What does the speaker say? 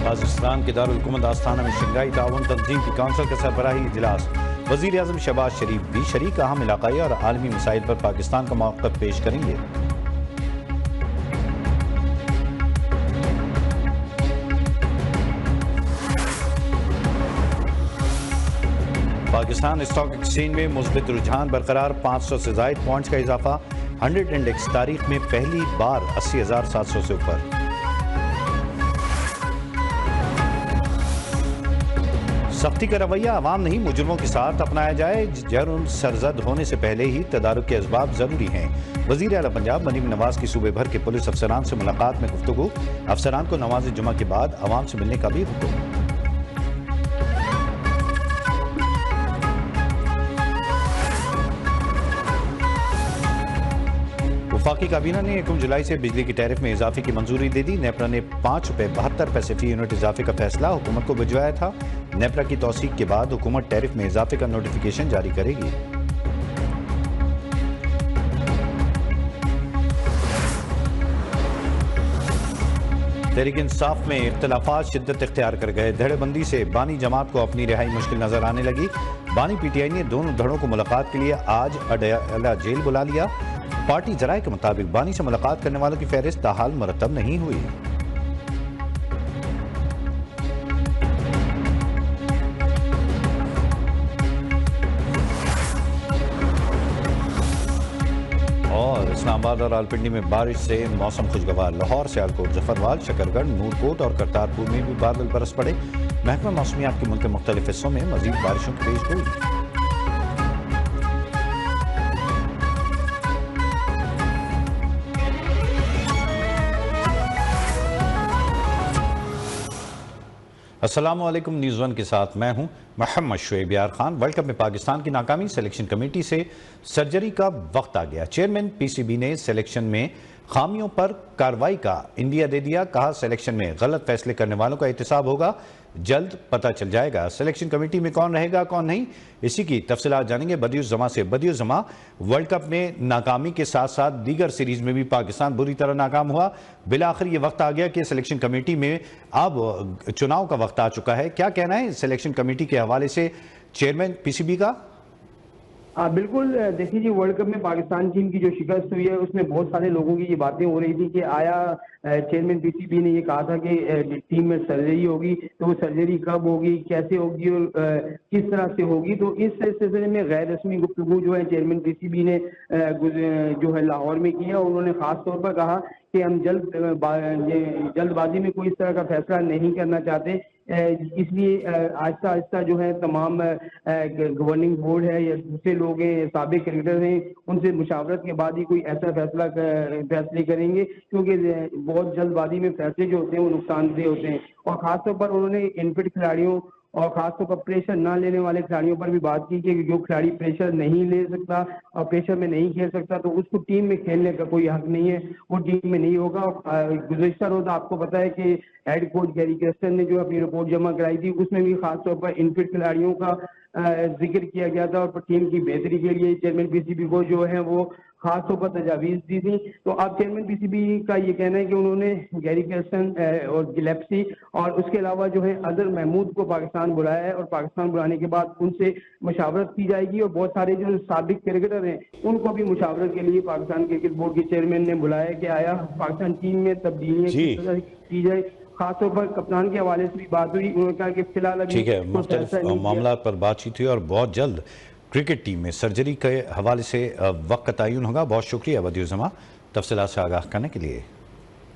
पाकिस्तान के दारुल हुकूमत आस्थाना में शंघाई ताउन तंजीम की काउंसिल का सरबराही इजलास। वज़ीर आज़म शहबाज शरीफ भी शरीक अहम इलाकाई और आलमी मसाइल पर पाकिस्तान का मौक़िफ़ पेश करेंगे। पाकिस्तान स्टॉक एक्सचेंज में मुस्बित रुझान बरकरार, 500 से ज़ायद पॉइंट्स का इजाफा। 100 इंडेक्स तारीख में पहली बार 80,700 से ऊपर। सख्ती का रवैया अवाम नहीं मुजरिमों के साथ अपनाया जाए। जुर्म सरजद होने से पहले ही तदारुक के असबाब जरूरी हैं। वज़ीर आला पंजाब मनीम नवाज की सूबे भर के पुलिस अफसरान से मुलाकात में गुफ्तगू। अफसरान को नमाज जुमा के बाद अवाम से मिलने का भी हुक्म। वफाकी काबीना ने 1 जुलाई से बिजली की टैरिफ में इजाफे की मंजूरी दे दी। नेपरा ने ₹5.72 फी यूनिट इजाफे का फैसला हुकूमत को भिजवाया था। नेपरा की तौसीक के बाद हुकूमत टैरिफ में इजाफे का नोटिफिकेशन जारी करेगी। तहरीक इंसाफ में इख्तिलाफात शिद्दत इख्तियार कर गए। धड़ेबंदी से बानी जमात को अपनी रिहाई मुश्किल नजर आने लगी। बानी PTI ने दोनों धड़ों को मुलाकात के लिए आज अडयाला जेल बुला लिया। पार्टी जराये के मुताबिक बानी से मुलाकात करने वालों की फहरिस्त ताहाल मुरतब नहीं हुई। और इस्लामाबाद और रावलपिंडी में बारिश से मौसम खुशगवार। लाहौर, सियालकोट, जफरवाल, शकरगढ़, नूरकोट और करतारपुर में भी बादल बरस पड़े। महकमा मौसमियात के मुल्क के मुख्तलिफ हिस्सों में मजीद बारिशों की पेशगोई। अस्सलामुअलैकुम, न्यूज़ वन के साथ मैं हूं मोहम्मद शुएब यार खान। वर्ल्ड कप में पाकिस्तान की नाकामी, सिलेक्शन कमेटी से सर्जरी का वक्त आ गया। चेयरमैन PCB ने सिलेक्शन में खामियों पर कार्रवाई का इंदिया दे दिया। कहा सिलेक्शन में गलत फैसले करने वालों का एहतसाब होगा, जल्द पता चल जाएगा। सिलेक्शन कमेटी में कौन रहेगा कौन नहीं, इसी की तफसीलात जानेंगे बदियुज़ जमा से। बदियुज़ जमा, वर्ल्ड कप में नाकामी के साथ साथ दीगर सीरीज में भी पाकिस्तान बुरी तरह नाकाम हुआ। बिलाखिर ये वक्त आ गया कि सिलेक्शन कमेटी में अब चुनाव का वक्त आ चुका है। क्या कहना है सिलेक्शन कमेटी के हवाले से चेयरमैन PCB का? बिल्कुल, देखिए जी, वर्ल्ड कप में पाकिस्तान टीम की जो शिकस्त हुई है उसमें बहुत सारे लोगों की ये बातें हो रही थी कि आया चेयरमैन PCB ने ये कहा था कि टीम में सर्जरी होगी, तो वो सर्जरी कब होगी, कैसे होगी और किस तरह से होगी। तो इस सिलसिले में गैर रस्मी गुफ्तगू जो है चेयरमैन PCB ने जो है लाहौर में किया। उन्होंने खास तौर पर कहा कि हम जल्दबाजी में कोई इस तरह का फैसला नहीं करना चाहते, इसलिए आहिस्ता आहिस्ता जो है तमाम गवर्निंग बोर्ड है या दूसरे लोग हैं, साबिक क्रिकेटर हैं, उनसे मुशावरत के बाद ही कोई ऐसा फैसले करेंगे, क्योंकि बहुत जल्दबाजी में फैसले जो होते हैं वो नुकसानदेह होते हैं। और खासतौर पर उन्होंने इनफिट खिलाड़ियों और खासतौर पर प्रेशर ना लेने वाले खिलाड़ियों पर भी बात की कि जो खिलाड़ी प्रेशर नहीं ले सकता और प्रेशर में नहीं खेल सकता तो उसको टीम में खेलने का कोई हक नहीं है, वो टीम में नहीं होगा। गुज़िश्ता रोज आपको पता है कि हेड कोच गैरी क्रिस्टन ने जो अपनी रिपोर्ट जमा कराई थी उसमें भी खासतौर पर इनफिट खिलाड़ियों का जिक्र किया गया था और टीम की बेहतरी के लिए चेयरमैन PCB को जो है वो खास तौर पर तजावीज़ दी थी। तो अब चेयरमैन PCB का ये कहना है कि उन्होंने गैरी क्रिस्टन और गिलेप्सी और उसके अलावा जो है अजहर महमूद को पाकिस्तान बुलाया है और पाकिस्तान बुलाने के बाद उनसे मुशावरत की जाएगी और बहुत सारे जो साबिक क्रिकेटर हैं उनको भी मुशावरत के लिए पाकिस्तान क्रिकेट बोर्ड के चेयरमैन ने बुलाया कि आया पाकिस्तान टीम में तब्दीलियाँ की जाए। खासतौर पर कप्तान के हवाले से भी बात हुई। उन्होंने कहा कि फिलहाल अभी ठीक है, मुख्तलिफ मामला पर बातचीत हुई और बहुत जल्द क्रिकेट टीम में सर्जरी के हवाले से वक्त का तयन होगा। बहुत शुक्रिया बदियुज़ जमा तफसीलात से आगाह करने के लिए।